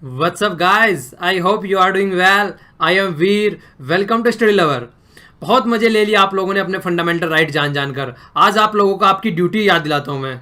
What's up guys? I hope you are doing well. I am Veer. Welcome to Study Lover. बहुत मजे ले लिया आप लोगों ने अपने फंडामेंटल राइट जान जानकर। आज आप लोगों को आपकी ड्यूटी याद दिलाता हूं मैं।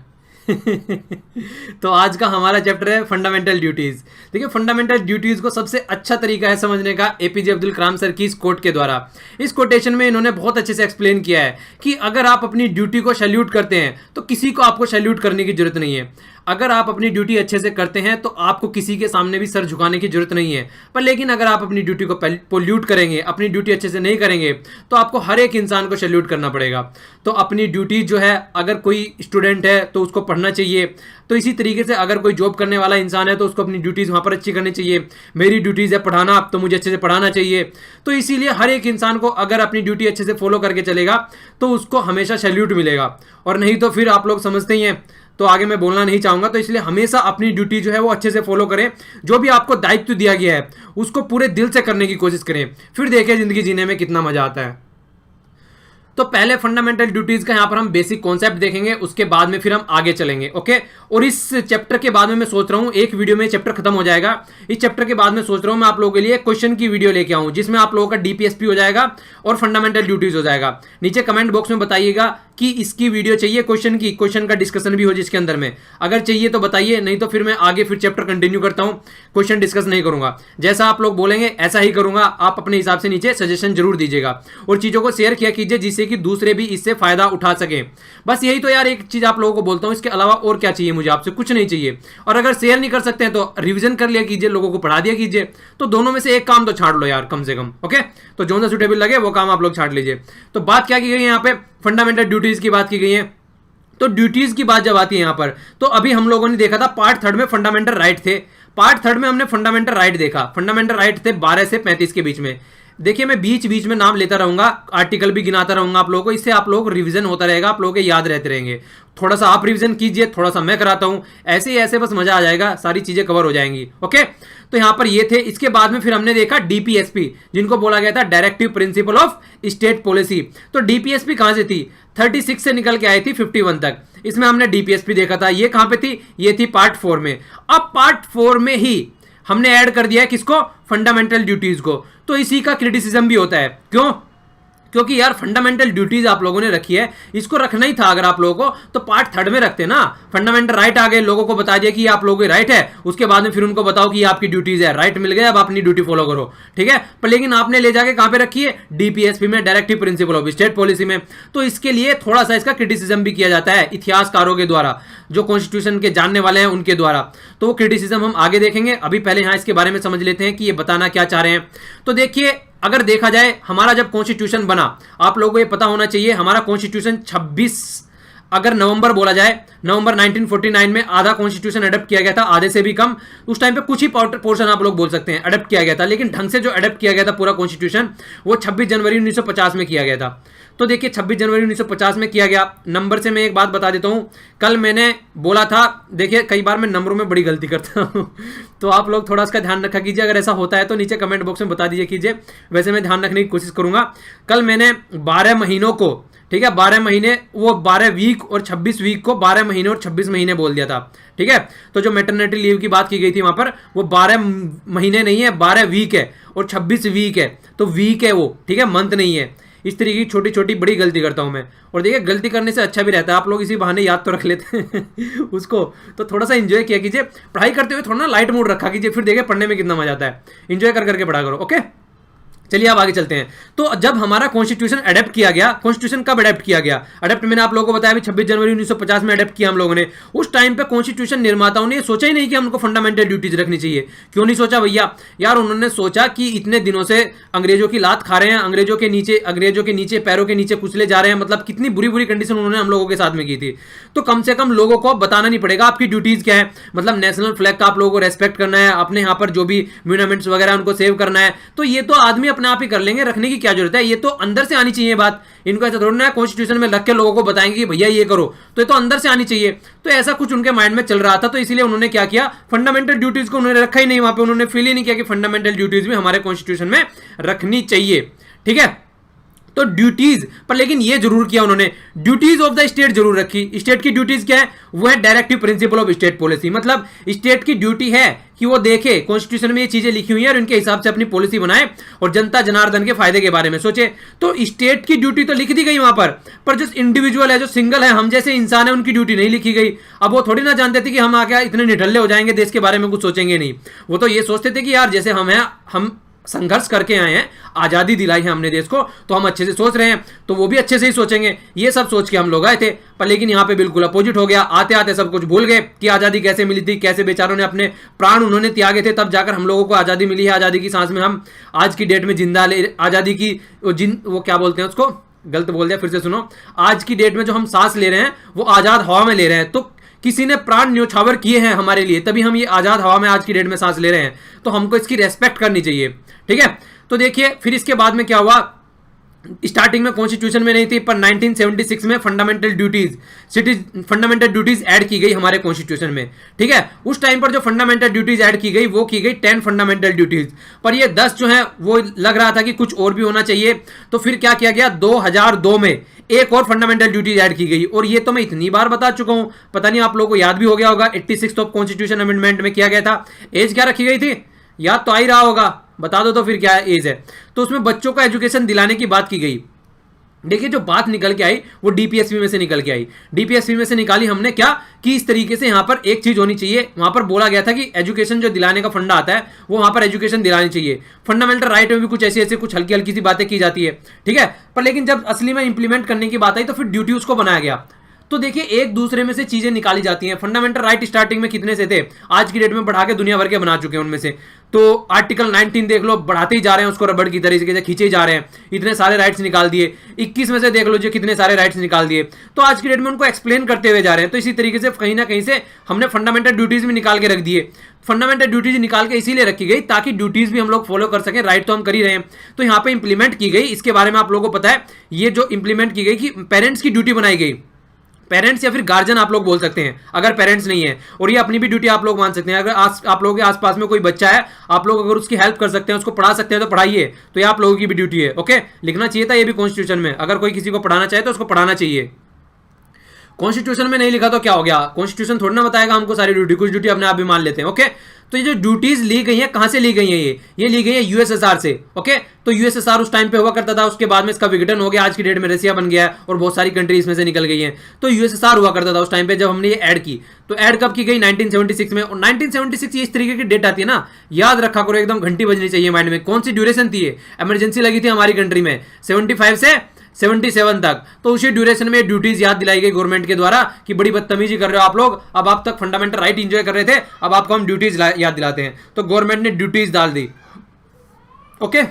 तो आज का हमारा चैप्टर है फंडामेंटल ड्यूटीज। देखिए, फंडामेंटल ड्यूटीज को सबसे अच्छा तरीका है समझने का एपीजे अब्दुल कलाम सर की इस कोट के द्वारा। इस कोटेशन में इन्होंने बहुत अच्छे से एक्सप्लेन किया है कि अगर आप अपनी ड्यूटी को सैल्यूट करते हैं तो किसी को आपको सैल्यूट करने की जरूरत नहीं है। अगर आप अपनी ड्यूटी अच्छे से करते हैं तो आपको किसी के सामने भी सर झुकाने की जरूरत नहीं है। पर लेकिन अगर आप अपनी ड्यूटी को पोल्यूट करेंगे, अपनी ड्यूटी अच्छे से नहीं करेंगे, तो आपको हर एक इंसान को सैल्यूट करना पड़ेगा। तो अपनी ड्यूटी जो है, अगर कोई स्टूडेंट है तो उसको पढ़ना चाहिए। तो इसी तरीके से अगर कोई जॉब करने वाला इंसान है तो उसको अपनी ड्यूटीज़ वहाँ पर अच्छी करनी चाहिए। मेरी ड्यूटीज़ है पढ़ाना, तो मुझे अच्छे से पढ़ाना चाहिए। तो इसीलिए हर एक इंसान को अगर अपनी ड्यूटी अच्छे से फॉलो करके चलेगा तो उसको हमेशा सैल्यूट मिलेगा, और नहीं तो फिर आप लोग समझते ही हैं। तो आगे मैं बोलना नहीं चाहूंगा। तो इसलिए हमेशा अपनी ड्यूटी जो है वो अच्छे से फॉलो करें। जो भी आपको दायित्व दिया गया है उसको पूरे दिल से करने की कोशिश करें, फिर देखिए जिंदगी जीने में कितना मजा आता है। तो पहले फंडामेंटल ड्यूटीज का यहाँ पर हम बेसिक कॉन्सेप्ट देखेंगे, उसके बाद में फिर हम आगे चलेंगे। ओके, और इस चैप्टर के बाद में मैं सोच रहा हूँ एक वीडियो में चैप्टर खत्म हो जाएगा। इस चैप्टर के बाद में सोच रहा हूँ मैं आप लोगों के लिए क्वेश्चन की वीडियो लेके आऊँ, जिसमें आप लोगों का डीपीएसपी हो जाएगा और फंडामेंटल ड्यूटीज हो जाएगा। नीचे कमेंट बॉक्स में बताइएगा कि इसकी वीडियो चाहिए, क्वेश्चन का डिस्कशन भी हो जिसके अंदर में। अगर चाहिए तो बताइए, नहीं तो फिर मैं आगे फिर चैप्टर कंटिन्यू करता हूँ, क्वेश्चन डिस्कस नहीं करूंगा। जैसा आप लोग बोलेंगे ऐसा ही करूंगा। आप अपने हिसाब से नीचे सजेशन जरूर दीजिएगा और चीजों को शेयर किया कीजिए जिससे कि दूसरे भी इससे फायदा उठा सके। बस यही तो यार एक चीज आप लोगों को बोलता हूँ, इसके अलावा और क्या चाहिए मुझे आपसे? कुछ नहीं चाहिए। और अगर शेयर नहीं कर सकते हैं तो रिवीजन कर लिया कीजिए, लोगों को पढ़ा दिया कीजिए। तो दोनों में से एक काम तो छाड़ लो यार कम से कम। ओके, तो जो सा सुटेबल लगे वो काम आप लोग छाड़ लीजिए। तो बात क्या की गई है यहाँ पे? फंडामेंटल ड्यूटीज की बात की गई है। तो ड्यूटीज की बात जब आती है यहाँ पर, तो अभी हम लोगों ने देखा था पार्ट थर्ड में फंडामेंटल राइट थे। पार्ट थर्ड में हमने फंडामेंटल राइट देखा। फंडामेंटल राइट थे 12 से 35 के बीच में। देखिए, मैं बीच बीच में नाम लेता रहूंगा, आर्टिकल भी गिनाता रहूंगा आप लोगों को। इससे आप लोग रिवीजन होता रहेगा, आप लोगों के याद रहते रहेंगे। थोड़ा सा आप रिवीजन कीजिए, थोड़ा सा मैं कराता हूं, ऐसे ही ऐसे बस मजा आ जाएगा, सारी चीजें कवर हो जाएंगी। ओके, तो यहां पर ये थे। इसके बाद में फिर हमने देखा डीपीएसपी, जिनको बोला गया था directive principle of state policy. तो डीपीएसपी कहां से थी? 36 से निकल के आई थी 51 तक। इसमें हमने डीपीएसपी देखा था। ये कहां पे थी? ये थी पार्ट 4 में। अब पार्ट 4 में ही हमने ऐड कर दिया है किसको? फंडामेंटल ड्यूटीज को। तो इसी का क्रिटिसिज्म भी होता है। क्यों? क्योंकि यार फंडामेंटल ड्यूटीज आप लोगों ने रखी है, इसको रखना ही था अगर आप लोगों को, तो पार्ट थर्ड में रखते ना। फंडामेंटल राइट आ गए, लोगों को बता दिया कि ये आप लोगों के राइट है, उसके बाद में फिर उनको बताओ कि ये आपकी ड्यूटीज है। राइट मिल गए, अब अपनी ड्यूटी फॉलो करो, ठीक है। पर लेकिन आपने ले जाके कहां पे रखी है? डीपीएसपी में, directive principle of state policy में। तो इसके लिए थोड़ा सा इसका क्रिटिसिज्म भी किया जाता है इतिहासकारों के द्वारा, जो कॉन्स्टिट्यूशन के जानने वाले हैं उनके द्वारा। तो वो क्रिटिसिज्म हम आगे देखेंगे। अभी पहले यहां इसके बारे में समझ लेते हैं कि ये बताना क्या चाह रहे हैं। तो देखिए, अगर देखा जाए हमारा जब कॉन्स्टिट्यूशन बना, आप लोगों को ये पता होना चाहिए, हमारा कॉन्स्टिट्यूशन 26 अगर नवंबर बोला जाए, नवंबर 1949 में आधा कॉन्स्टिट्यूशन अडॉप्ट किया गया था, आधे से भी कम। उस टाइम पे कुछ ही पोर्शन आप लोग बोल सकते हैं अडॉप्ट किया गया था, लेकिन ढंग से जो अडॉप्ट किया गया था पूरा कॉन्स्टिट्यूशन, वो 26 जनवरी 1950 में किया गया था। तो देखिए, 26 जनवरी 1950 में किया गया। नंबर से मैं एक बात बता देता हूँ, कल मैंने बोला था, देखिए कई बार मैं नंबरों में बड़ी गलती करता हूँ तो आप लोग थोड़ा इसका ध्यान रखा कीजिए। अगर ऐसा होता है तो नीचे कमेंट बॉक्स में बता दीजिए कीजिए, वैसे मैं ध्यान रखने की कोशिश करूंगा। कल मैंने 12 महीनों को, ठीक है, 12 महीने, वो 12 वीक और 26 वीक को 12 महीने और 26 महीने बोल दिया था, ठीक है। तो जो मैटरनिटी लीव की बात की गई थी वहां पर, वो 12 महीने नहीं है, 12 वीक है और 26 वीक है। तो वीक है वो, ठीक है, मंथ नहीं है। इस तरीके की छोटी छोटी बड़ी गलती करता हूं मैं। और देखिए, गलती करने से अच्छा भी रहता है, आप लोग इसी बहाने याद तो रख लेते हैं उसको। तो थोड़ा सा एंजॉय किया कीजिए, पढ़ाई करते हुए थोड़ा ना लाइट मूड रखा कीजिए, फिर देखिए पढ़ने में कितना मजा आता है। एंजॉय कर करके पढ़ा करो। ओके, चलिए अब आगे चलते हैं। तो जब हमारा कॉन्स्टिट्यूशन अडेप्ट किया गया, कॉन्स्टिट्यूशन कब अडेप्ट किया गया? अडेप्ट मैंने आप लोगों को बताया 26 जनवरी 1950 में अडेप्ट किया हम लोगों ने। उस टाइम पे कॉन्स्टिट्यूशन निर्माताओं ने सोचा ही नहीं कि हमको फंडामेंटल ड्यूटीज रखनी चाहिए। क्यों नहीं सोचा भैया? यार उन्होंने सोचा कि इतने दिनों से अंग्रेजों की लात खा रहे हैं, अंग्रेजों के नीचे पैरों के नीचे कुचले जा रहे हैं, मतलब कितनी बुरी बुरी कंडीशन उन्होंने हम लोगों के साथ में की थी। तो कम से कम लोगों को बताना नहीं पड़ेगा आपकी ड्यूटीज क्या है। मतलब नेशनल फ्लैग का आप लोगों को रेस्पेक्ट करना है, अपने यहाँ पर जो भी म्यूनमेंट्स वगैरह उनको सेव करना है। तो ये तो आदमी अपने आप ही कर लेंगे, रखने की क्या जरूरत है? ये तो अंदर से आनी चाहिए बात। इनको ऐसा थोड़ा ना कॉन्स्टिट्यूशन में लग के लोगों को बताएंगे कि भैया ये करो, तो ये तो अंदर से आनी चाहिए। तो ऐसा कुछ उनके माइंड में चल रहा था, तो इसीलिए उन्होंने क्या किया, फंडामेंटल ड्यूटीज को उन्होंने रखा ही नहीं वहां पे। उन्होंने फील ही नहीं किया कि फंडामेंटल ड्यूटीज भी हमारे कॉन्स्टिट्यूशन में रखनी चाहिए, ठीक है। तो ड्यूटीज पर लेकिन ये जरूर किया उन्होंने, ड्यूटीज ऑफ द स्टेट जरूर रखी। स्टेट की ड्यूटीज क्या है? वो है directive principle of state policy, मतलब स्टेट की ड्यूटी है कि वो देखे कॉन्स्टिट्यूशन में ये चीजें लिखी हुई है और इनके हिसाब से अपनी पॉलिसी बनाए और जनता जनार्दन के फायदे के बारे में सोचे। तो स्टेट की ड्यूटी तो लिख दी गई वहां पर जो इंडिविजुअल है, जो सिंगल है, हम जैसे इंसान है, उनकी ड्यूटी नहीं लिखी गई। अब वो थोड़ी ना जानते थे कि हम आके इतने निठल्ले हो जाएंगे, देश के बारे में कुछ सोचेंगे नहीं। वो तो ये सोचते थे कि यार जैसे हम हैं, हम संघर्ष करके आए हैं, आजादी दिलाई है हमने देश को, तो हम अच्छे से सोच रहे हैं, तो वो भी अच्छे से ही सोचेंगे। ये सब सोच के हम लोग आए थे, पर लेकिन यहाँ पे बिल्कुल अपोजिट हो गया। आते आते सब कुछ भूल गए कि आजादी कैसे मिली थी, कैसे बेचारों ने अपने प्राण उन्होंने त्यागे थे, तब जाकर हम लोगों को आजादी मिली है। आजादी की सांस में हम आज की डेट में जिंदा ले, आजादी की वो क्या बोलते हैं उसको, गलत बोल दिया, फिर से सुनो। आज की डेट में जो हम सांस ले रहे हैं वो आजाद हवा में ले रहे हैं, तो किसी ने प्राण न्योछावर किए हैं हमारे लिए, तभी हम ये आजाद हवा में आज की डेट में सांस ले रहे हैं। तो हमको इसकी रेस्पेक्ट करनी चाहिए, ठीक है। तो देखिए फिर इसके बाद में क्या हुआ, स्टार्टिंग में कॉन्स्टिट्यूशन में नहीं थी, पर 1976 में फंडामेंटल ड्यूटीज ऐड की गई हमारे कॉन्स्टिट्यूशन में, ठीक है। उस टाइम पर जो फंडामेंटल ड्यूटीज ऐड की गई वो की गई 10 फंडामेंटल ड्यूटीज, पर ये 10 जो है वो लग रहा था कि कुछ और भी होना चाहिए। तो फिर क्या किया गया, 2002 में एक और फंडामेंटल ड्यूटीज ऐड की गई, और ये तो मैं इतनी बार बता चुका हूं, पता नहीं आप लोगों को याद भी हो गया होगा। 86 ऑफ कॉन्स्टिट्यूशन अमेंडमेंट में किया गया था। एज क्या रखी गई थी, याद तो आ ही रहा होगा, बता दो तो फिर क्या एज है। तो उसमें बच्चों को एजुकेशन दिलाने की बात की गई। देखिए जो बात निकल के आई वो डीपीएसपी में से निकल के आई। डीपीएसपी में से निकाली हमने क्या कि इस तरीके से यहाँ पर एक चीज होनी चाहिए, वहां पर बोला गया था कि एजुकेशन जो दिलाने का फंडा आता है वो वहां पर एजुकेशन दिलानी चाहिए। फंडामेंटल राइट में भी कुछ ऐसे ऐसे कुछ हल्की हल्की सी बातें की जाती है, ठीक है। पर लेकिन जब असली में इंप्लीमेंट करने की बात आई तो फिर ड्यूटी उसको बनाया गया। तो देखिए एक दूसरे में से चीजें निकाली जाती हैं। फंडामेंटल राइट स्टार्टिंग में कितने से थे, आज की डेट में बढ़ा के दुनिया भर के बना चुके हैं उनमें से। तो आर्टिकल 19 देख लो, बढ़ाते ही जा रहे हैं उसको, रबड़ की तरीके से खींचे ही जा रहे हैं, इतने सारे राइट्स निकाल दिए। 21 में से देख लो जो कितने सारे राइट्स निकाल दिए। तो आज की डेट में उनको एक्सप्लेन करते हुए जा रहे हैं। तो इसी तरीके से कहीं ना कहीं से हमने फंडामेंटल ड्यूटीज भी निकाल के रख दिए। फंडामेंटल ड्यूटीज निकाल के इसीलिए रखी गई ताकि ड्यूटीज भी हम लोग फॉलो कर सकें, राइट तो हम कर ही रहे हैं। तो यहाँ पे इंप्लीमेंट की गई, इसके बारे में आप लोगों को पता है, ये जो इंप्लीमेंट की गई कि पेरेंट्स की ड्यूटी बनाई गई। पेरेंट्स या फिर गार्जियन आप लोग बोल सकते हैं अगर पेरेंट्स नहीं है, और ये अपनी भी ड्यूटी आप लोग मान सकते हैं। अगर आप लोगों के आसपास में कोई बच्चा है, आप लोग अगर उसकी हेल्प कर सकते हैं, उसको पढ़ा सकते हैं तो पढ़ाइए, तो ये आप लोगों की भी ड्यूटी है। ओके, लिखना चाहिए था ये भी कॉन्स्टिट्यूशन में, अगर कोई किसी को पढ़ाना चाहे तो उसको पढ़ाना चाहिए। कॉन्स्टिट्यूशन में नहीं लिखा तो क्या हो गया, कॉन्स्टिट्यूशन थोड़ा ना बताएगा हमको सारी ड्यूटी, कुछ ड्यूटी अपने आप भी मान लेते हैं। ओके, तो ये जो ड्यूटीज ली गई है कहां से ली गई है, ये ली गई है यूएसएसआर से। ओके, तो यूएसएसआर उस टाइम पे हुआ करता था, उसके बाद में इसका विघटन हो गया, आज की डेट में रसिया बन गया है और बहुत सारी कंट्री इसमें से निकल गई हैं। तो यूएसएसआर हुआ करता था उस टाइम पे जब हमने ये ऐड की। तो ऐड कब की गई, 1976 में। और 1976 इस तरीके की डेट आती है ना, याद रखा करो, एकदम घंटी बजनी चाहिए माइंड में। कौन सी ड्यूरेशन थी ये, इमरजेंसी लगी थी हमारी कंट्री में 75 से 77 तक, तो उसी ड्यूरेशन में ड्यूटीज याद दिलाई गई गवर्नमेंट के द्वारा कि बड़ी बदतमीजी कर रहे हो आप लोग, अब आप तक फंडामेंटल राइट एंजॉय कर रहे थे, अब आपको हम ड्यूटीज याद दिलाते हैं। तो गवर्नमेंट ने ड्यूटीज डाल दी। ओके,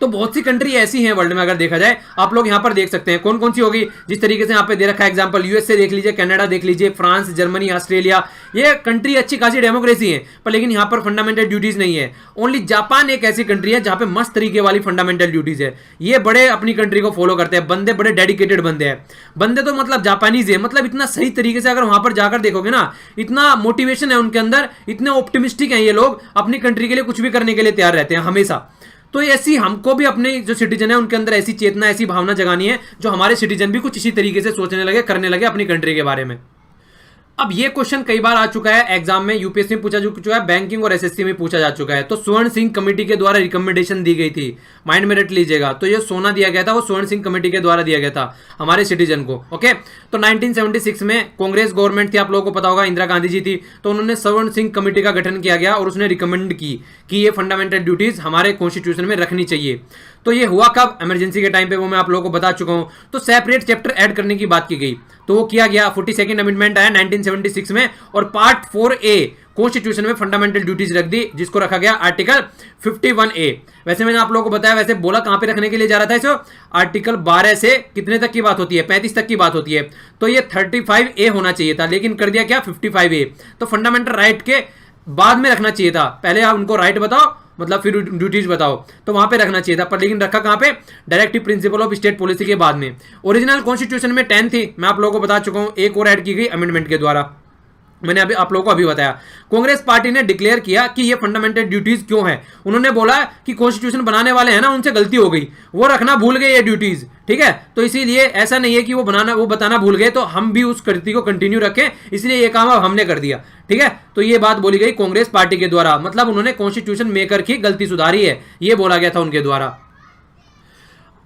तो बहुत सी कंट्री ऐसी हैं वर्ल्ड में, अगर देखा जाए आप लोग यहाँ पर देख सकते हैं कौन कौन सी होगी, जिस तरीके से यहाँ पे दे रखा है एग्जांपल, यूएसए देख लीजिए, कनाडा देख लीजिए, फ्रांस, जर्मनी, ऑस्ट्रेलिया, ये कंट्री अच्छी खासी डेमोक्रेसी है, पर लेकिन यहाँ पर फंडामेंटल ड्यूटीज नहीं है। ओनली जापान एक ऐसी कंट्री है जहाँ पे मस्त तरीके वाली फंडामेंटल ड्यूटीज है। ये बड़े अपनी कंट्री को फॉलो करते हैं, बंदे बड़े डेडिकेटेड बंदे हैं, बंदे तो मतलब जापानीज है, मतलब इतना सही तरीके से अगर वहां पर जाकर देखोगे ना, इतना मोटिवेशन है उनके अंदर, इतने ऑप्टिमिस्टिक हैं ये लोग, अपनी कंट्री के लिए कुछ भी करने के लिए तैयार रहते हैं हमेशा। तो ऐसी हमको भी अपने जो सिटीजन है उनके अंदर ऐसी चेतना, ऐसी भावना जगानी है, जो हमारे सिटीजन भी कुछ इसी तरीके से सोचने लगे, करने लगे अपनी कंट्री के बारे में। अब ये क्वेश्चन कई बार आ चुका है एग्जाम में, यूपीएससी में पूछा चुका है, बैंकिंग और एसएससी में पूछा जा चुका है। तो स्वर्ण सिंह कमेटी के द्वारा रिकमेंडेशन दी गई थी, माइंड में रट लीजिएगा। तो ये सोना दिया गया था, वो स्वर्ण सिंह कमेटी के द्वारा दिया गया था हमारे सिटीजन को। ओके, तो 1976 में कांग्रेस गवर्नमेंट थी, आप लोगों को पता होगा, इंदिरा गांधी जी थी, तो उन्होंने स्वर्ण सिंह कमेटी का गठन किया गया और उसने रिकमेंड की कि ये फंडामेंटल ड्यूटीज हमारे कॉन्स्टिट्यूशन में रखनी चाहिए। तो ये हुआ कब, इमरजेंसी के टाइम पे, वो मैं आप लोगों को बता चुका हूं। तो सेपरेट चैप्टर ऐड करने की बात की गई, तो वो किया गया, 42nd अमेंडमेंट आया 1976 में, और पार्ट 4A कॉन्स्टिट्यूशन में फंडामेंटल ड्यूटीज रख दी, जिसको रखा गया आर्टिकल 51A। वैसे मैंने आप लोगों को बताया, वैसे बोला कहां पे रखने के लिए जा रहा था इसको, आर्टिकल 12 से कितने तक की बात होती है, 35 तक की बात होती है, तो ये 35A होना चाहिए था, लेकिन कर दिया क्या 55A। तो फंडामेंटल राइट के बाद में रखना चाहिए था, पहले आप उनको राइट बताओ, मतलब फिर ड्यूटीज बताओ, तो वहां पे रखना चाहिए था, पर लेकिन रखा कहां पे, directive principle of state policy के बाद में। ओरिजिनल कॉन्स्टिट्यूशन में 10 थी, मैं आप लोगों को बता चुका हूं, एक और ऐड की गई अमेंडमेंट के द्वारा। मैंने अभी आप लोगों को अभी बताया। कांग्रेस पार्टी ने डिक्लेयर किया कि ये फंडामेंटल ड्यूटीज क्यों है। उन्होंने बोला कि कॉन्स्टिट्यूशन बनाने वाले हैं ना, उनसे गलती हो गई, वो रखना भूल गए ये ड्यूटीज, ठीक है। तो इसीलिए ऐसा नहीं है कि वो बताना भूल गए, तो हम भी उस कृति को कंटिन्यू रखें, इसलिए ये काम अब हमने कर दिया, ठीक है। तो ये बात बोली गई कांग्रेस पार्टी के द्वारा, मतलब उन्होंने कॉन्स्टिट्यूशन मेकर की गलती सुधारी है, ये बोला गया था उनके द्वारा।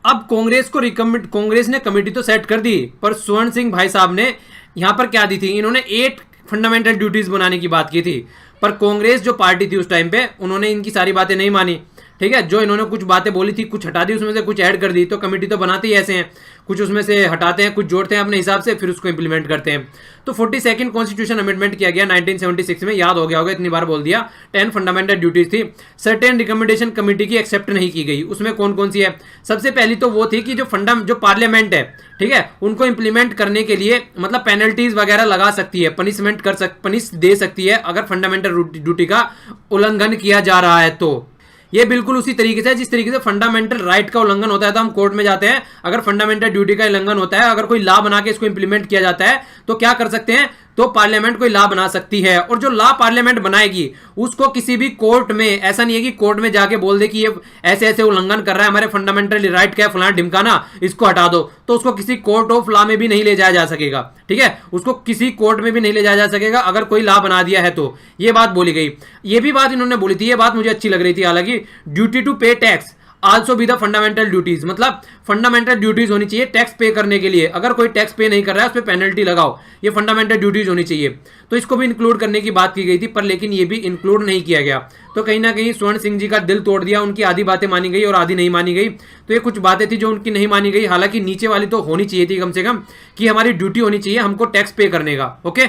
अब कांग्रेस ने कमेटी तो सेट कर दी, पर स्वर्ण सिंह भाई साहब ने यहां पर क्या दी थी, इन्होंने 8 फंडामेंटल ड्यूटीज बनाने की बात की थी, पर कांग्रेस जो पार्टी थी उस टाइम पे, उन्होंने इनकी सारी बातें नहीं मानी, ठीक है। जो इन्होंने कुछ बातें बोली थी, कुछ हटा दी, उसमें से कुछ ऐड कर दी। तो कमेटी तो बनाते ही ऐसे हैं, कुछ उसमें से हटाते हैं, कुछ जोड़ते हैं अपने हिसाब से, फिर उसको इंप्लीमेंट करते हैं। तो 42nd कॉन्स्टिट्यूशन अमेंडमेंट किया गया 1976 में, याद हो गया होगा, इतनी बार बोल दिया। 10 फंडामेंटल ड्यूटीज थी। सर्टेन रिकमेंडेशन कमेटी की एक्सेप्ट नहीं की गई। उसमें कौन कौन सी है? सबसे पहली तो वो थी कि जो पार्लियामेंट है, ठीक है, उनको इंप्लीमेंट करने के लिए मतलब पेनल्टीज वगैरह लगा सकती है, पनिश दे सकती है अगर फंडामेंटल ड्यूटी का उल्लंघन किया जा रहा है। तो ये बिल्कुल उसी तरीके से जिस तरीके से फंडामेंटल राइट का उल्लंघन होता है तो हम कोर्ट में जाते हैं, अगर फंडामेंटल ड्यूटी का उल्लंघन होता है, अगर कोई लॉ बना के इसको इंप्लीमेंट किया जाता है तो क्या कर सकते हैं, तो पार्लियामेंट कोई लॉ बना सकती है। और जो लॉ पार्लियामेंट बनाएगी उसको किसी भी कोर्ट में, ऐसा नहीं है कि कोर्ट में जाके बोल दे कि ये ऐसे ऐसे उल्लंघन कर रहा है हमारे फंडामेंटल राइट का, फलाना ढिमकाना, इसको हटा दो, तो उसको किसी कोर्ट ऑफ लॉ में भी नहीं ले जाया जा सकेगा, ठीक है। उसको किसी कोर्ट में भी नहीं ले जाया जा सकेगा अगर कोई लॉ बना दिया है तो। ये बात बोली गई। ये भी बात इन्होंने बोली थी, ये बात मुझे अच्छी लग रही थी हालांकि, ड्यूटी टू पे tax also be the fundamental duties, मतलब फंडामेंटल ड्यूटीज होनी चाहिए टैक्स पे करने के लिए। अगर कोई टैक्स पे नहीं कर रहा है उस पर पेनल्टी लगाओ, ये फंडामेंटल ड्यूटीज होनी चाहिए। तो इसको भी इंक्लूड करने की बात की गई थी, पर लेकिन ये भी इंक्लूड नहीं किया गया। तो कहीं ना कहीं स्वर्ण सिंह जी का दिल तोड़ दिया, उनकी आधी बातें मानी गई और आधी नहीं मानी गई। तो ये कुछ बातें थी जो उनकी नहीं मानी गई, हालांकि नीचे वाली तो होनी चाहिए थी कम से कम, कि हमारी ड्यूटी होनी चाहिए हमको टैक्स पे करने का। ओके,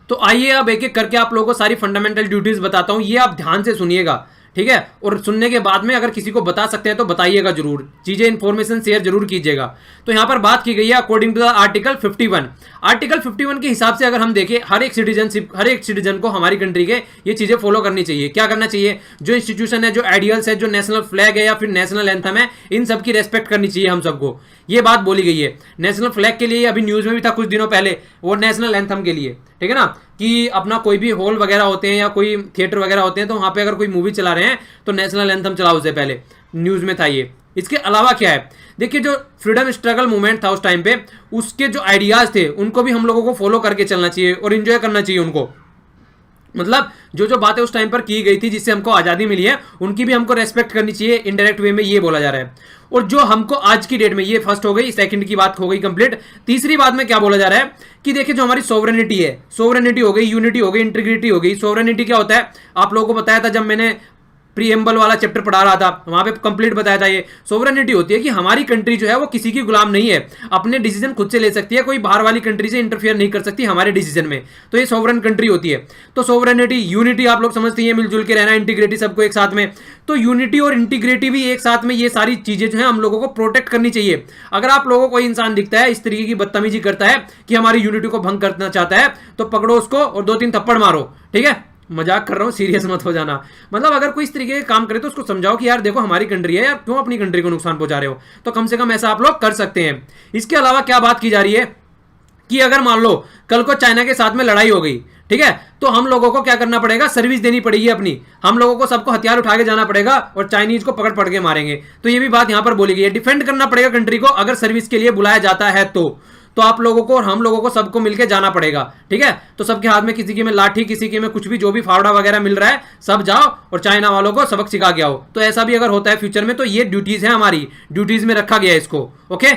तो आइए अब एक एक करके आप लोगों को सारी फंडामेंटल ड्यूटीज बताता हूं, ये आप ध्यान से सुनिएगा, ठीक है। और सुनने के बाद में अगर किसी को बता सकते हैं तो बताइएगा जरूर, चीजें इंफॉर्मेशन शेयर जरूर कीजिएगा। तो यहां पर बात की गई है according to the article 51। Article 51 के हिसाब से अगर हम देखें, हर एक सिटीजन को हमारी कंट्री के ये चीजें फॉलो करनी चाहिए। क्या करना चाहिए? जो इंस्टीट्यूशन है, जो आइडियल्स है, जो नेशनल फ्लैग है या फिर नेशनल एंथम है, इन सबकी रेस्पेक्ट करनी चाहिए हम सबको, ये बात बोली गई है। नेशनल फ्लैग के लिए अभी न्यूज में भी था कुछ दिनों पहले, वो नेशनल एंथम के लिए, ठीक है ना, कि अपना कोई भी हॉल वगैरह होते हैं या कोई थिएटर वगैरह होते हैं तो वहां पे अगर कोई मूवी चला रहे हैं तो नेशनल एंथम चलाओ, उससे पहले न्यूज में था ये। इसके अलावा क्या है, देखिए जो फ्रीडम स्ट्रगल मूवमेंट था उस टाइम पे, उसके जो आइडियाज थे उनको भी हम लोगों को फॉलो करके चलना चाहिए और इंजॉय करना चाहिए उनको। मतलब जो बातें उस टाइम पर की गई थी जिससे हमको आज़ादी मिली है, उनकी भी हमको रेस्पेक्ट करनी चाहिए, इनडायरेक्ट वे में ये बोला जा रहा है। और जो हमको आज की डेट में, ये फर्स्ट हो गई, सेकंड की बात हो गई कंप्लीट। तीसरी बात में क्या बोला जा रहा है कि देखिए जो हमारी सोवरेनिटी है, सोवरेनिटी हो गई, यूनिटी हो गई, इंटीग्रिटी हो गई। सोवरेनिटी क्या होता है, आप लोगों को बताया था जब मैंने प्रीएम्बल वाला चैप्टर पढ़ा रहा था, वहां पे कंप्लीट बताया था। ये सोवरेनिटी होती है कि हमारी कंट्री जो है वो किसी की गुलाम नहीं है, अपने डिसीजन खुद से ले सकती है, कोई बाहर वाली कंट्री से इंटरफेयर नहीं कर सकती हमारे डिसीजन में। तो ये सोवरेन कंट्री होती है। तो सोवरेनिटी, यूनिटी आप लोग समझते हैं मिलजुल के रहना, इंटीग्रिटी सबको एक साथ में। तो यूनिटी और इंटीग्रिटी भी एक साथ में, ये सारी चीजें जो है हम लोगों को प्रोटेक्ट करनी चाहिए। अगर आप लोगों को कोई इंसान दिखता है इस तरीके की बदतमीजी करता है कि हमारी यूनिटी को भंग करना चाहता है, तो पकड़ो उसको और 2-3 थप्पड़ मारो, ठीक है। मजाक कर रहा हूं, सीरियस मत हो जाना। मतलब अगर कोई इस तरीके के काम करे तो उसको समझाओ कि यार देखो हमारी कंट्री है यार, क्यों अपनी कंट्री को नुकसान पहुंचा रहे हो। तो कम से कम ऐसा आप लोग कर सकते हैं। इसके अलावा क्या बात की जा रही है कि अगर मान लो कल को चाइना के साथ में लड़ाई हो गई, ठीक है, तो हम लोगों को क्या करना पड़ेगा, सर्विस देनी पड़ेगी अपनी। हम लोगों को सबको हथियार उठा के जाना पड़ेगा और चाइनीज को पकड़ पड़ के मारेंगे। तो ये भी बात यहां पर बोली गई है, डिफेंड करना पड़ेगा कंट्री को अगर सर्विस के लिए बुलाया जाता है तो आप लोगों को और हम लोगों को सबको मिलकर जाना पड़ेगा, ठीक है। तो सबके हाथ में, किसी के में लाठी, किसी के में कुछ भी, जो भी फावड़ा वगैरह मिल रहा है, सब जाओ और चाइना वालों को सबक सिखा के आओ। तो ऐसा भी अगर होता है फ्यूचर में तो ये ड्यूटीज है, हमारी ड्यूटीज में रखा गया है इसको। ओके,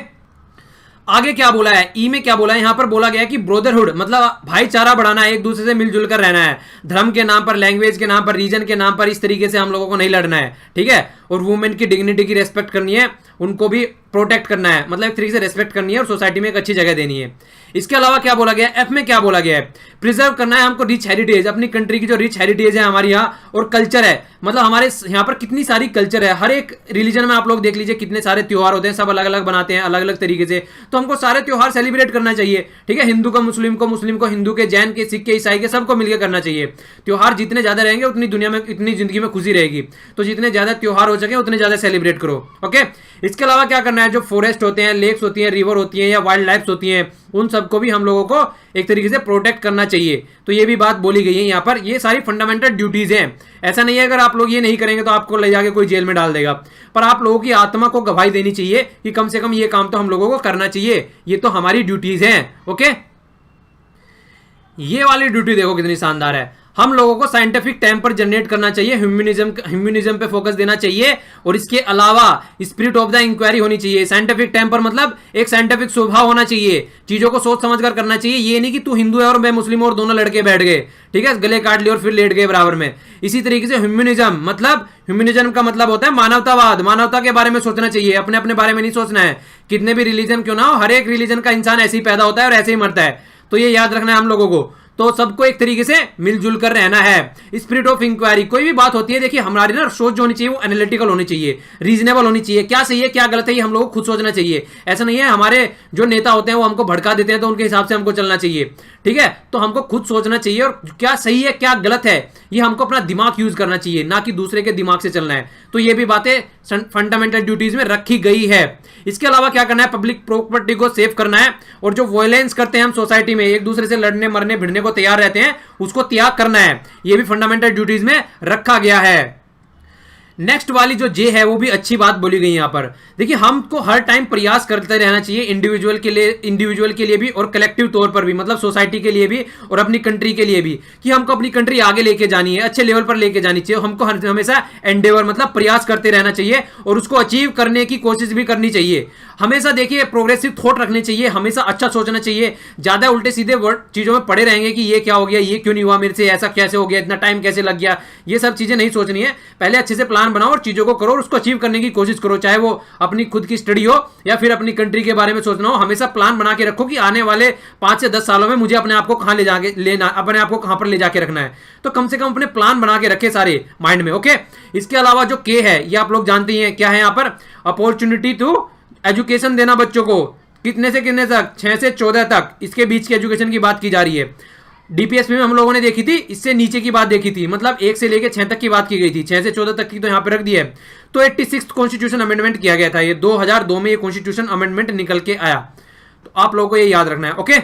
आगे क्या बोला है, ई में क्या बोला है, यहां पर बोला गया है कि ब्रोदरहुड मतलब भाईचारा बढ़ाना है, एक दूसरे से मिलजुल कर रहना है, धर्म के नाम पर, लैंग्वेज के नाम पर, रीजन के नाम पर इस तरीके से हम लोगों को नहीं लड़ना है, ठीक है। और वुमेन की डिग्निटी की रेस्पेक्ट करनी है, उनको भी प्रोटेक्ट करना है, मतलब एक तरीके से रेस्पेक्ट करनी है और सोसाइटी में एक अच्छी जगह देनी है। इसके अलावा क्या बोला गया, एफ में क्या बोला गया है, प्रिजर्व करना है हमको रिच हेरिटेज, अपनी कंट्री की जो रिच हेरिटेज है हमारे यहाँ, और कल्चर है, मतलब हमारे यहाँ पर कितनी सारी कल्चर है। हर एक रिलीजन में आप लोग देख लीजिए कितने सारे त्योहार होते हैं, सब अलग अलग बनाते हैं अलग अलग तरीके से। तो हमको सारे त्योहार सेलिब्रेट करना चाहिए, ठीक है। हिंदू को मुस्लिम को, मुस्लिम को हिंदू के, जैन के, सिख के, ईसाई के, सबको मिलकर करना चाहिए। त्योहार जितने ज्यादा रहेंगे उतनी दुनिया में, इतनी जिंदगी में खुशी रहेगी। तो जितने ज्यादा त्योहार हो हो सके उतने ज्यादा सेलिब्रेट करो। ओके, इसके अलावा क्या करना है, जो फॉरेस्ट होते हैं, लेक्स होती हैं, रिवर होती हैं या वाइल्ड लाइफ होती हैं, उन सबको भी हम लोगों को एक तरीके से प्रोटेक्ट करना चाहिए। तो ये भी बात बोली गई है यहाँ पर, ये सारी फंडामेंटल ड्यूटीज हैं। ऐसा नहीं है अगर आप लोग ये नहीं करेंगे तो आपको ले जाके कोई जेल में डाल देगा, पर आप लोगों की आत्मा को गवाही देनी चाहिए कि कम से कम ये काम तो हम लोगों को करना चाहिए, ये तो हमारी ड्यूटीज हैं। ओके, ये वाली ड्यूटी देखो कितनी शानदार है। हम लोगों को साइंटिफिक टेम्पर जनरेट करना चाहिए, ह्यूमनिज्म पे फोकस देना चाहिए, और इसके अलावा स्पिरिट ऑफ द इंक्वायरी होनी चाहिए। साइंटिफिक टेम्पर मतलब एक साइंटिफिक स्वभाव होना चाहिए, चीजों को सोच समझ कर करना चाहिए। ये नहीं कि तू हिंदू है और मैं मुस्लिम हूं और दोनों लड़के बैठ गए, ठीक है, गले काट लिए और फिर लेट गए बराबर में। इसी तरीके से ह्यूमनिज्म का मतलब होता है मानवतावाद, मानवता के बारे में सोचना चाहिए, अपने अपने बारे में नहीं सोचना है। कितने भी रिलीजन क्यों ना हो, हर एक रिलीजन का इंसान ऐसे ही पैदा होता है और ऐसे ही मरता है, तो ये याद रखना है हम लोगों को। तो सबको एक तरीके से मिलजुल कर रहना है। स्पिरिट ऑफ इंक्वायरी, कोई भी बात होती है देखिए हमारी ना सोच जो होनी चाहिए वो एनालिटिकल होनी चाहिए, रीजनेबल होनी चाहिए। क्या सही है क्या गलत है ये हम लोगों को खुद सोचना चाहिए। ऐसा नहीं है हमारे जो नेता होते हैं वो हमको भड़का देते हैं तो उनके हिसाब से हमको चलना चाहिए, ठीक है। तो हमको खुद सोचना चाहिए और क्या सही है क्या गलत है ये हमको अपना दिमाग यूज करना चाहिए, ना कि दूसरे के दिमाग से चलना है। तो ये भी बातें फंडामेंटल ड्यूटीज में रखी गई है। इसके अलावा क्या करना है, पब्लिक प्रॉपर्टी को सेव करना है, और जो वायलेंस करते हैं हम सोसाइटी में, एक दूसरे से लड़ने मरने भिड़ने को तैयार रहते हैं, उसको त्याग करना है। ये भी फंडामेंटल ड्यूटीज में रखा गया है। नेक्स्ट वाली जो जे है वो भी अच्छी बात बोली गई यहां पर। देखिए हमको हर टाइम प्रयास करते रहना चाहिए, इंडिविजुअल के लिए भी और कलेक्टिव तौर पर भी, मतलब सोसाइटी के लिए भी और अपनी कंट्री के लिए भी, कि हमको अपनी कंट्री आगे लेके जानी है, अच्छे लेवल पर लेके जानी चाहिए। हमको हमेशा एंडेवर मतलब प्रयास करते रहना चाहिए और उसको अचीव करने की कोशिश भी करनी चाहिए। हमेशा देखिए प्रोग्रेसिव थॉट रखने चाहिए, हमेशा अच्छा सोचना चाहिए। ज्यादा उल्टे सीधे चीजों में पड़े रहेंगे कि ये क्या हो गया, ये क्यों नहीं हुआ मेरे से, ऐसा कैसे हो गया, इतना टाइम कैसे लग गया, ये सब चीजें नहीं सोचनी है। पहले अच्छे से प्लान बनाओ और चीजों को करो और उसको अचीव करने की कोशिश करो, चाहे वो अपनी खुद की स्टडी हो या फिर अपनी कंट्री के बारे में सोचना हो। हमेशा प्लान बना के रखो कि आने वाले 5 से 10 सालों में मुझे अपने आप को कहां ले जाके लेना, अपने आप को कहां पर ले जाके रखना है। तो कम से कम अपने प्लान बना के रखे सारे माइंड में। ओके, इसके अलावा जो के है ये आप लोग जानते ही हैं क्या है यहाँ पर, अपॉर्चुनिटी टू एजुकेशन देना बच्चों को। कितने से कितने तक, 6 से 14 तक, इसके बीच की एजुकेशन की बात की जा रही है। डीपीएसपी में हम लोगों ने देखी थी, इससे नीचे की बात देखी थी, मतलब 1 से लेकर 6 तक की बात की गई थी, 6 से 14 तक की तो यहाँ पे रख दी है। तो 86th कॉन्स्टिट्यूशन अमेंडमेंट किया गया था, ये 2002 में ये कॉन्स्टिट्यूशन अमेंडमेंट निकल के आया। तो आप लोगों को ये याद रखना है। ओके,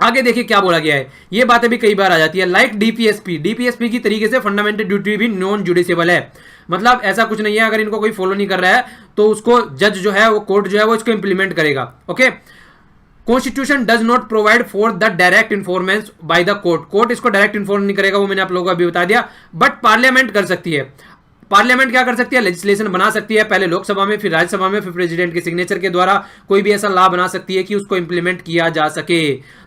आगे देखिए क्या बोला गया है, ये बातें भी कई बार आ जाती है। लाइक डीपीएसपी की तरीके से फंडामेंटल ड्यूटी भी नॉन जुडिशियबल है, मतलब ऐसा कुछ नहीं है अगर इनको कोई फॉलो नहीं कर रहा है तो उसको जज जो है वो कोर्ट जो है वो इसको इंप्लीमेंट करेगा। Okay, constitution does not provide for the direct enforcement by the court इसको डायरेक्ट इन्फॉर्म नहीं करेगा, वो मैंने आप लोगों को अभी बता दिया। बट पार्लियामेंट कर सकती है। पार्लियामेंट क्या कर सकती है, लेजिस्लेशन बना सकती है, पहले लोकसभा में फिर राज्यसभा में फिर प्रेसिडेंट के सिग्नेचर के द्वारा कोई भी ऐसा लॉ बना सकती है कि उसको इंप्लीमेंट किया जा सके।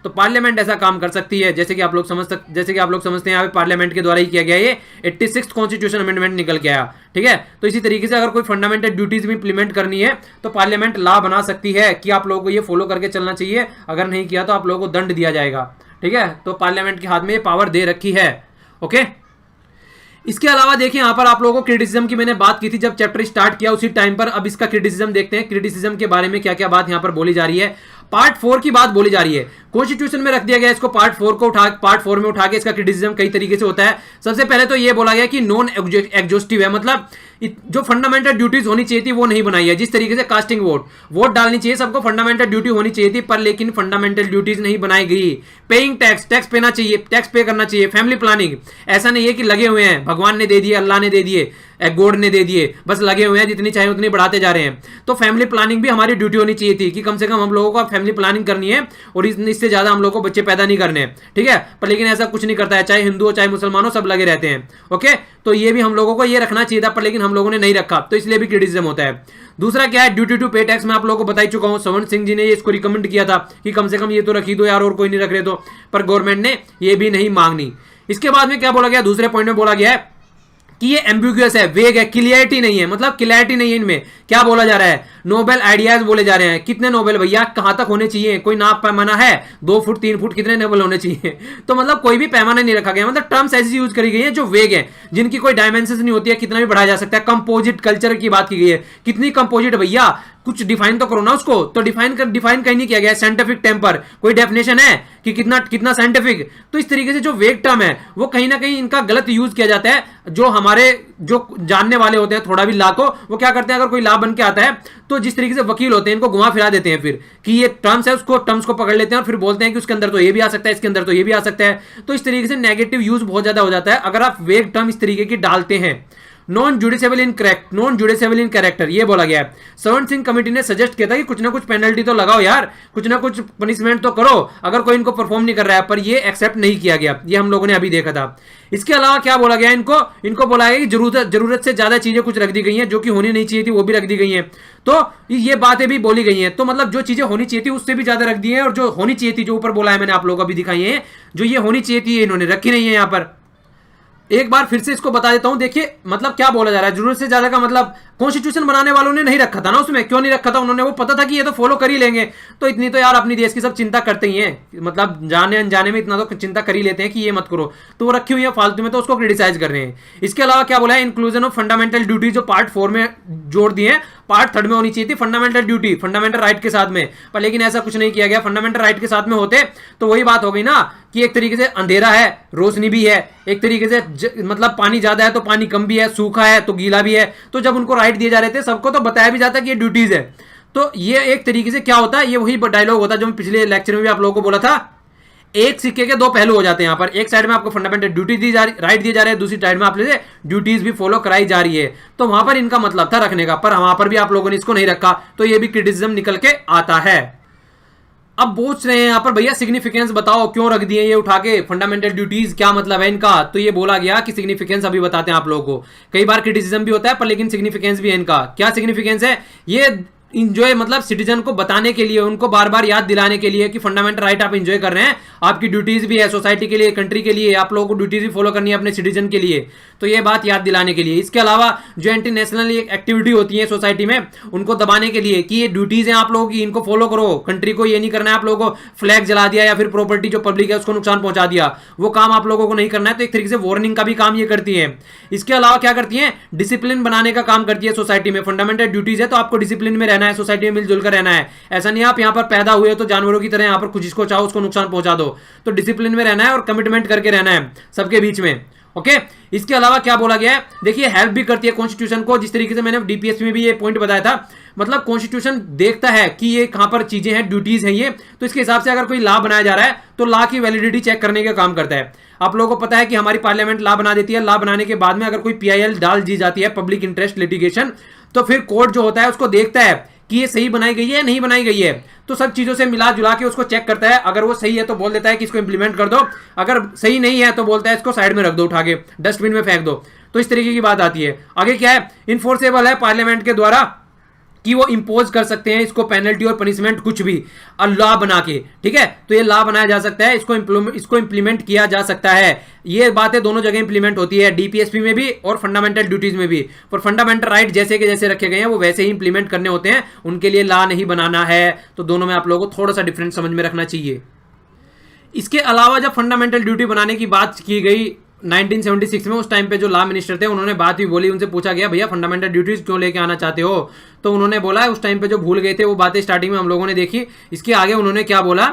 तो पार्लियामेंट ऐसा काम कर सकती है, जैसे कि आप लोग समझते हैं यहाँ पे पार्लियामेंट के द्वारा ही किया गया ये 86th कॉन्स्टिट्यूशन अमेंडमेंट निकल के आया, ठीक है। तो इसी तरीके से अगर कोई फंडामेंटल ड्यूटीज भी इंप्लीमेंट करनी है तो पार्लियामेंट लॉ बना सकती है कि आप लोगों को ये फॉलो करके चलना चाहिए, अगर नहीं किया तो आप लोगों को दंड दिया जाएगा, ठीक है। तो पार्लियामेंट के हाथ में ये पावर दे रखी है। ओके, इसके अलावा देखिए यहाँ पर आप लोगों को क्रिटिसिज्म की मैंने बात की थी जब चैप्टर स्टार्ट किया उसी टाइम पर। अब इसका क्रिटिसिज्म देखते हैं, क्रिटिसिज्म के बारे में क्या क्या बात यहाँ पर बोली जा रही है। पार्ट 4 की बात बोली जा रही है, कॉन्स्टिट्यूशन में रख दिया गया इसको। पार्ट 4 में उठा के इसका क्रिटिसिज्म कई तरीके से होता है। सबसे पहले तो ये बोला गया कि नॉन एग्जॉस्टिव है, मतलब जो फंडामेंटल ड्यूटीज होनी चाहिए थी वो नहीं बनाई है। जिस तरीके से कास्टिंग वोट डालनी चाहिए, सबको फंडामेंटल ड्यूटी होनी चाहिए थी, पर लेकिन फंडामेंटल ड्यूटीज नहीं बनाई गई। पेइंग टैक्स पेना चाहिए, टैक्स पे करना चाहिए। फैमिली प्लानिंग, ऐसा नहीं है कि लगे हुए हैं, भगवान ने दे दिए, अल्लाह ने दे दिए, गॉड ने दे दिए, बस लगे हुए हैं, जितनी चाहे उतनी बढ़ाते जा रहे हैं। तो फैमिली प्लानिंग भी हमारी ड्यूटी होनी चाहिए थी कि कम से कम हम लोगों को फैमिली प्लानिंग करनी है और इससे ज्यादा हम लोगों को बच्चे पैदा नहीं करने हैं, ठीक है। पर लेकिन ऐसा कुछ नहीं करता है, चाहे हिंदू हो चाहे मुसलमान हो, सब लगे रहते हैं। ओके, तो ये भी हम लोगों को ये रखना चाहिए था, पर लेकिन हम लोगों ने नहीं रखा, तो इसलिए भी क्रिटिसिज्म होता है। दूसरा क्या है, ड्यूटी टू पे टैक्स, मैं आप लोगों को बता ही चुका हूं। सवर्ण सिंह जी ने इसको रिकमेंड किया था कि कम से कम ये तो रखी दो यार, और कोई नहीं रख रहे तो, पर गवर्नमेंट ने ये भी नहीं मांगनी। इसके बाद में क्या बोला गया, दूसरे पॉइंट में बोला गया है कि ये एम्बिगुअस है, वेग है, क्लियरिटी नहीं है, मतलब क्लियरिटी नहीं है इनमें। क्या बोला जा रहा है, नोबेल आइडियाज बोले जा रहे हैं। कितने नोबेल भैया, कहां तक होने चाहिए, कोई नाप पैमाना है? 2 फुट 3 फुट, कितने नोबेल होने चाहिए? तो मतलब कोई भी पैमाना नहीं रखा गया, मतलब टर्म्स ऐसी यूज करी गई है जो वेग है, जिनकी कोई डायमेंशन नहीं होती है, कितना भी बढ़ाया जा सकता है। कंपोजिट कल्चर की बात की गई है, कितनी कंपोजिट भैया, कुछ डिफाइन तो करो ना उसको। तो डिफाइन कहीं नहीं किया गया। साइंटिफिक टेम्पर, कोई डेफिनेशन है कि कितना साइंटिफिक? तो इस तरीके से जो वेग टर्म है वो कहीं ना कहीं इनका गलत यूज किया जाता है। जो हमारे जो जानने वाले होते हैं थोड़ा भी लॉ को, वो क्या करते हैं, अगर कोई लॉ बन के आता है तो जिस तरीके से वकील होते हैं इनको घुमा फिरा देते हैं, फिर कि ये टर्म्स है उसको टर्म्स को पकड़ लेते हैं और फिर बोलते हैं कि उसके अंदर तो ये भी आ सकता है, इसके अंदर तो ये भी आ सकता है। तो इस तरीके से नेगेटिव यूज बहुत ज्यादा हो जाता है अगर आप वेग टर्म इस तरीके की डालते हैं। नॉन जुडिशियल इन कैरेक्टर ये बोला गया है। सर्वंट सिंह कमेटी ने सजेस्ट किया था कि कुछ ना कुछ पेनल्टी तो लगाओ यार, कुछ ना कुछ पनिशमेंट तो करो अगर कोई इनको परफॉर्म नहीं कर रहा है, पर ये एक्सेप्ट नहीं किया गया। ये हम लोगों ने अभी देखा था। इसके अलावा क्या बोला गया, इनको बोला गया कि जरूरत से ज्यादा चीजें कुछ रख दी गई हैं जो कि होनी नहीं चाहिए थी, वो भी रख दी गई हैं। तो ये बातें भी बोली गई हैं। तो मतलब जो चीजें होनी चाहिए थी उससे भी ज्यादा रख दी है, और जो होनी चाहिए थी, जो ऊपर बोला है मैंने आप लोगों को अभी दिखाई है, जो ये होनी चाहिए थी इन्होंने रखी नहीं है। यहां पर एक बार फिर से इसको बता देता हूं। देखिए मतलब क्या बोला जा रहा है, जरूरत से ज्यादा का मतलब कॉन्स्टिट्यूशन बनाने वालों ने नहीं रखा था ना उसमें। क्यों नहीं रखा था उन्होंने, वो पता था कि ये तो फॉलो कर ही लेंगे। तो इतनी तो यार अपनी देश की सब चिंता करते ही हैं, मतलब जाने अनजाने में इतना तो चिंता कर ही लेते हैं कि ये मत करो, तो वो रखी हुई है फालतू में, तो उसको क्रिटिसाइज कर रहे हैं। इसके अलावा क्या बोला है, इंक्लूजन ऑफ फंडामेंटल ड्यूटी जो पार्ट 4 में जोड़ दिए हैं, पार्ट 3 में होनी चाहिए थी फंडामेंटल ड्यूटी फंडामेंटल राइट के साथ में, पर लेकिन ऐसा कुछ नहीं किया गया। फंडामेंटल राइट के साथ में होते तो वही बात हो गई ना कि एक तरीके से अंधेरा है रोशनी भी है, एक तरीके से मतलब पानी ज्यादा है तो पानी कम भी है, सूखा है तो गीला भी है। तो जब उनको राइट दिए जा रहे थे सबको तो बताया भी जाता कि ये ड्यूटीज है। तो ये एक तरीके से क्या होता है, ये वही डायलॉग होता है जो मैं पिछले लेक्चर में भी आप लोगों को बोला था, एक सिक्के के दो पहलू हो जाते हैं। यहाँ पर एक साइड में आपको फंडामेंटल ड्यूटी दी जा रही, राइट दिए जा रहे हैं, दूसरी साइड में आप ड्यूटीज भी फॉलो कराई जा रही है। तो वहां पर इनका मतलब था रखने का, पर वहां पर भी आप लोगों ने इसको नहीं रखा, तो ये भी क्रिटिसिज्म निकल के आता है। अब पूछ रहे हैं यहाँ पर भैया सिग्निफिकेंस बताओ क्यों रख दिए ये उठा के, फंडामेंटल ड्यूटीज क्या मतलब है इनका। तो ये बोला गया कि सिग्निफिकेंस अभी बताते हैं आप लोगों को। कई बार क्रिटिसिज्म भी होता है पर लेकिन सिग्निफिकेंस भी है इनका। क्या सिग्निफिकेंस है, ये इंजॉय मतलब सिटीजन को बताने के लिए, उनको बार बार याद दिलाने के लिए कि फंडामेंटल राइट आप इंजॉय कर रहे हैं, आपकी ड्यूटीज भी है सोसाइटी के लिए, कंट्री के लिए, आप लोगों को ड्यूटीज भी फॉलो करनी है अपने सिटीजन के लिए। तो ये बात याद दिलाने के लिए। इसके अलावा जो एंटी नेशनल एक्टिविटी होती है सोसाइटी में, उनको दबाने के लिए कि ये ड्यूटीज हैं आप लोगों की, इनको फॉलो करो, कंट्री को ये नहीं करना है आप लोगों को फ्लैग जला दिया या फिर प्रॉपर्टी जो पब्लिक है उसको नुकसान पहुंचा दिया, वो काम आप लोगों को नहीं करना है। तो एक तरीके से वार्निंग का भी काम ये करती है। इसके अलावा क्या करती है, डिसिप्लिन बनाने का काम करती है सोसाइटी में। फंडामेंटल ड्यूटीज है तो आपको डिसिप्लिन में रहना है, सोसाइटी में मिलजुल कर रहना है। ऐसा नहीं आप यहां पर पैदा हुए तो जानवरों की तरह यहां पर कुछ जिसको चाहो उसको नुकसान पहुंचा दो। तो डिसिप्लिन में रहना है और कमिटमेंट करके रहना है सबके बीच में। ओके, इसके अलावा क्या बोला गया है, देखिए हेल्प भी करती है कॉन्स्टिट्यूशन को, जिस तरीके से मैंने डीपीएसपी में भी ये पॉइंट बताया था। मतलब कॉन्स्टिट्यूशन देखता है कि ये कहां पर चीजें हैं, ड्यूटीज हैं ये, तो इसके हिसाब से अगर कोई लॉ बनाया जा रहा है तो लॉ की वैलिडिटी चेक करने का काम करता है। आप लोगों को पता है कि हमारी पार्लियामेंट लॉ बना देती है, लॉ बनाने के बाद में अगर कोई पीआईएल डाल दी जाती है, पब्लिक इंटरेस्ट लिटिगेशन, तो फिर कोर्ट जो होता है उसको देखता है कि ये सही बनाई गई है या नहीं बनाई गई है। तो सब चीजों से मिला जुला के उसको चेक करता है। अगर वो सही है तो बोल देता है कि इसको इंप्लीमेंट कर दो, अगर सही नहीं है तो बोलता है इसको साइड में रख दो, उठा के डस्टबिन में फेंक दो। तो इस तरीके की बात आती है। आगे क्या है, इन्फोर्सेबल है पार्लियामेंट के द्वारा कि वो इंपोज कर सकते हैं इसको पेनल्टी और पनिशमेंट कुछ भी लॉ बना के, ठीक है। तो ये लॉ बनाया जा सकता है, इसको इंप्लीमेंट किया जा सकता है। ये बातें दोनों जगह इंप्लीमेंट होती है, डीपीएसपी में भी और फंडामेंटल ड्यूटीज में भी। पर फंडामेंटल राइट जैसे के जैसे रखे गए हैं वो वैसे ही इंप्लीमेंट करने होते हैं, उनके लिए लॉ नहीं बनाना है। तो दोनों में आप लोगों को थोड़ा सा डिफरेंस समझ में रखना चाहिए। इसके अलावा जब फंडामेंटल ड्यूटी बनाने की बात की गई 1976 में, उस टाइम पे जो लॉ मिनिस्टर थे उन्होंने बात भी बोली, उनसे पूछा गया भैया फंडामेंटल ड्यूटीज क्यों लेके आना चाहते हो। तो उन्होंने बोला उस टाइम पे जो भूल गए थे वो बातें स्टार्टिंग में हम लोगों ने देखी। इसके आगे उन्होंने क्या बोला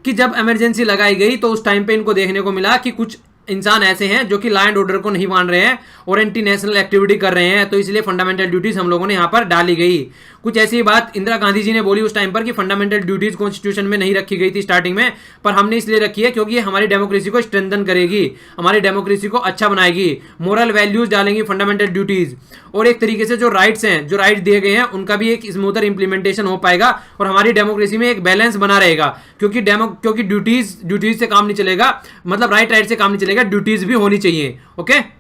कि जब इमरजेंसी लगाई गई तो उस टाइम पे इनको देखने को मिला कि कुछ इंसान ऐसे हैं जो कि लॉ एंड ऑर्डर को नहीं मान रहे हैं और एंटी नेशनल एक्टिविटी कर रहे हैं, तो इसलिए फंडामेंटल ड्यूटीज हम लोगों ने यहाँ पर डाली गई। कुछ ऐसी बात इंदिरा गांधी जी ने बोली उस टाइम पर कि फंडामेंटल ड्यूटीज कॉन्स्टिट्यूशन में नहीं रखी गई थी स्टार्टिंग में, पर हमने इसलिए रखी है क्योंकि ये हमारी डेमोक्रेसी को स्ट्रेंथन करेगी, हमारी डेमोक्रेसी को अच्छा बनाएगी, मोरल वैल्यूज डालेंगी फंडामेंटल ड्यूटीज, और एक तरीके से जो राइट्स हैं, जो राइट दिए गए हैं उनका भी एक स्मूथर इंप्लीमेंटेशन हो पाएगा और हमारी डेमोक्रेसी में एक बैलेंस बना रहेगा। क्योंकि ड्यूटीज से काम नहीं चलेगा, मतलब राइट से काम नहीं चलेगा, ड्यूटीज भी होनी चाहिए। ओके,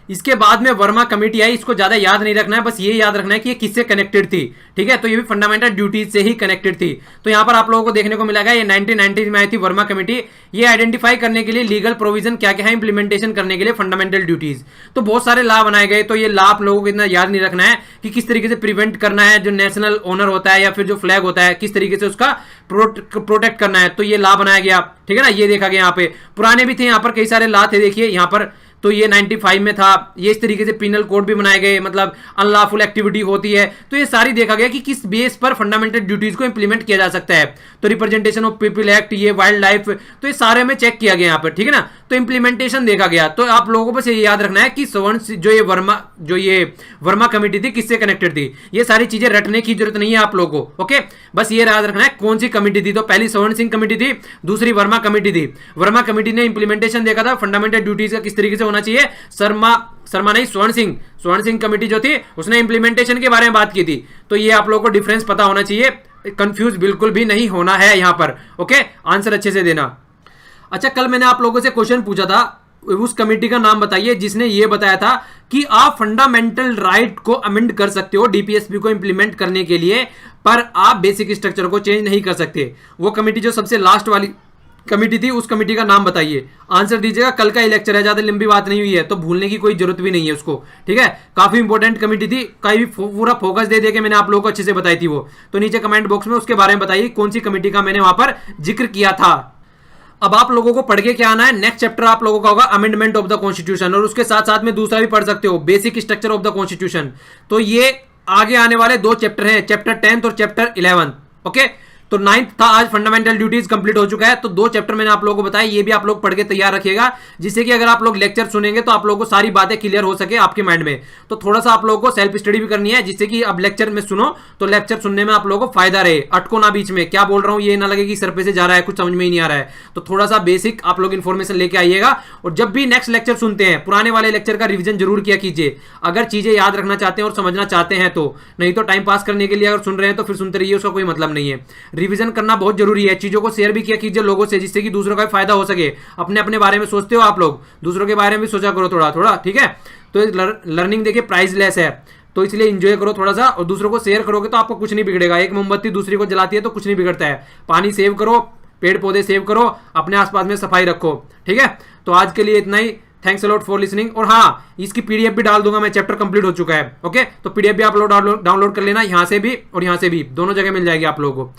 इसके बाद में वर्मा कमेटी आई, इसको ज्यादा याद नहीं रखना है, बस ये याद रखना है कि ये किससे कनेक्टेड थी, ठीक है। तो ये भी फंडामेंटल ड्यूटीज से ही कनेक्टेड थी। तो यहां पर आप लोगों को देखने को मिलेगा ये 1990 में आई थी वर्मा कमेटी, ये आइडेंटिफाई करने के लिए लीगल प्रोविजन क्या क्या है इंप्लीमेंटेशन करने के लिए फंडामेंटल ड्यूटीज। तो बहुत सारे लॉ बनाए गए। तो ये लॉ आप लोगों को इतना याद नहीं रखना है कि किस तरीके से प्रिवेंट करना है जो नेशनल ऑनर होता है या फिर जो फ्लैग होता है, किस तरीके से उसका प्रोटेक्ट करना है। तो ये लॉ बनाया गया, ठीक है ना। ये देखा गया यहाँ पे पुराने भी थे, यहाँ पर कई सारे लॉ थे, देखिए यहाँ पर। तो ये 95 में था, ये इस तरीके से पिनल कोड भी बनाए गए, मतलब अनलॉफुल एक्टिविटी होती है, तो ये सारी देखा गया कि किस बेस पर फंडामेंटल ड्यूटीज को इंप्लीमेंट किया जा सकता है। तो रिप्रेजेंटेशन ऑफ पीपल एक्ट, ये वाइल्ड लाइफ, तो ये सारे में चेक किया गया यहाँ पर, ठीक है ना। तो इंप्लीमेंटेशन देखा गया। तो आप लोगों को बस ये याद रखना है कि सवर्ण जो ये वर्मा कमेटी थी किससे कनेक्टेड थी, ये सारी चीजें रटने की जरूरत नहीं है आप लोगों को, ओके। बस ये याद रखना है कौन सी कमेटी थी। तो पहली स्वर्ण सिंह कमेटी थी, दूसरी वर्मा कमेटी थी। वर्मा कमेटी ने इंप्लीमेंटेशन देखा था फंडामेंटल ड्यूटीज का किस तरीके से होना चाहिए। शर्मा नहीं, स्वर्ण सिंह कमेटी जो थी उसने इंप्लीमेंटेशन के बारे में बात की थी। तो ये आप लोगों को डिफरेंस पता होना चाहिए, कंफ्यूज बिल्कुल भी नहीं होना है यहां पर, ओके। आंसर अच्छे से देना। अच्छा, कल मैंने आप लोगों से क्वेश्चन पूछा था, उस कमेटी का नाम बताइए जिसने ये बताया था कि आप फंडामेंटल राइट को अमेंड कर सकते हो डीपीएसपी को इंप्लीमेंट करने के लिए, पर आप बेसिक स्ट्रक्चर को चेंज नहीं कर सकते। वो कमेटी जो सबसे लास्ट वाली कमेटी थी, उस कमेटी का नाम बताइए। आंसर दीजिएगा, कल का ही लेक्चर है, ज्यादा लंबी बात नहीं हुई है, तो भूलने की कोई जरूरत भी नहीं है उसको, ठीक है। काफी इंपॉर्टेंट कमेटी थी, कहीं भी पूरा फोकस दे के मैंने आप लोगों को अच्छे से बताई थी वो। तो नीचे कमेंट बॉक्स में उसके बारे में बताइए कौन सी कमेटी का मैंने वहां पर जिक्र किया था। अब आप लोगों को पढ़ के क्या आना है, नेक्स्ट चैप्टर आप लोगों का होगा अमेंडमेंट ऑफ द कॉन्स्टिट्यूशन, और उसके साथ साथ में दूसरा भी पढ़ सकते हो basic structure of the constitution. तो ये आगे आने वाले 2 चैप्टर हैं, चैप्टर 10th और चैप्टर 11th, ओके। तो 9th था आज, फंडामेंटल ड्यूटीज कंप्लीट हो चुका है। तो 2 चैप्टर मैंने आप लोगों को बताया, ये भी आप लोग पढ़ के तैयार रखिएगा, जिससे कि अगर आप लोग लेक्चर सुनेंगे तो आप लोगों को सारी बातें क्लियर हो सके आपके माइंड में। तो थोड़ा सा आप लोगों को सेल्फ स्टडी भी करनी है, जिससे कि अब लेक्चर में सुनो तो लेक्चर सुनने में आप लोगों को फायदा रहे, अटको ना बीच में, क्या बोल रहा हूं ये ना लगे कि सर पे से जा रहा है, कुछ समझ में ही नहीं आ रहा है। तो थोड़ा सा बेसिक आप लोग इन्फॉर्मेशन लेके आइएगा, और जब भी नेक्स्ट लेक्चर सुनते हैं पुराने वाले लेक्चर का रिविजन जरूर किया कीजिए, अगर चीजें याद रखना चाहते हैं और समझना चाहते हैं तो। नहीं तो टाइम पास करने के लिए अगर सुन रहे हैं तो फिर सुनते रहिए, उसका कोई मतलब नहीं है। रिविजन करना बहुत जरूरी है, चीजों को शेयर भी किया कीजिए लोगों से, जिससे कि दूसरों का फायदा हो सके। अपने अपने बारे में सोचते हो आप लोग, दूसरों के बारे में भी सोचा करो थोड़ा थोड़ा, ठीक है। तो लर्निंग देखिए प्राइसलेस है, तो इसलिए एंजॉय करो थोड़ा सा, और दूसरों को शेयर करोगे तो आपको कुछ नहीं बिगड़ेगा। एक मोमबत्ती दूसरी को जलाती है तो कुछ नहीं बिगड़ता है। पानी सेव करो, पेड़ पौधे सेव करो, अपने आसपास में सफाई रखो, ठीक है। तो आज के लिए इतना ही, thanks a lot for listening. और हाँ, इसकी पीडीएफ भी डाल दूंगा मैं, चैप्टर कंप्लीट हो चुका है, ओके। तो पीडीएफ भी आप लोग डाउनलोड कर लेना, यहाँ से भी और यहाँ से भी, दोनों जगह मिल जाएगी आप लोगों को।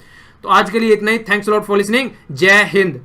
तो आज के लिए इतना ही, thanks a lot for listening, जय हिंद।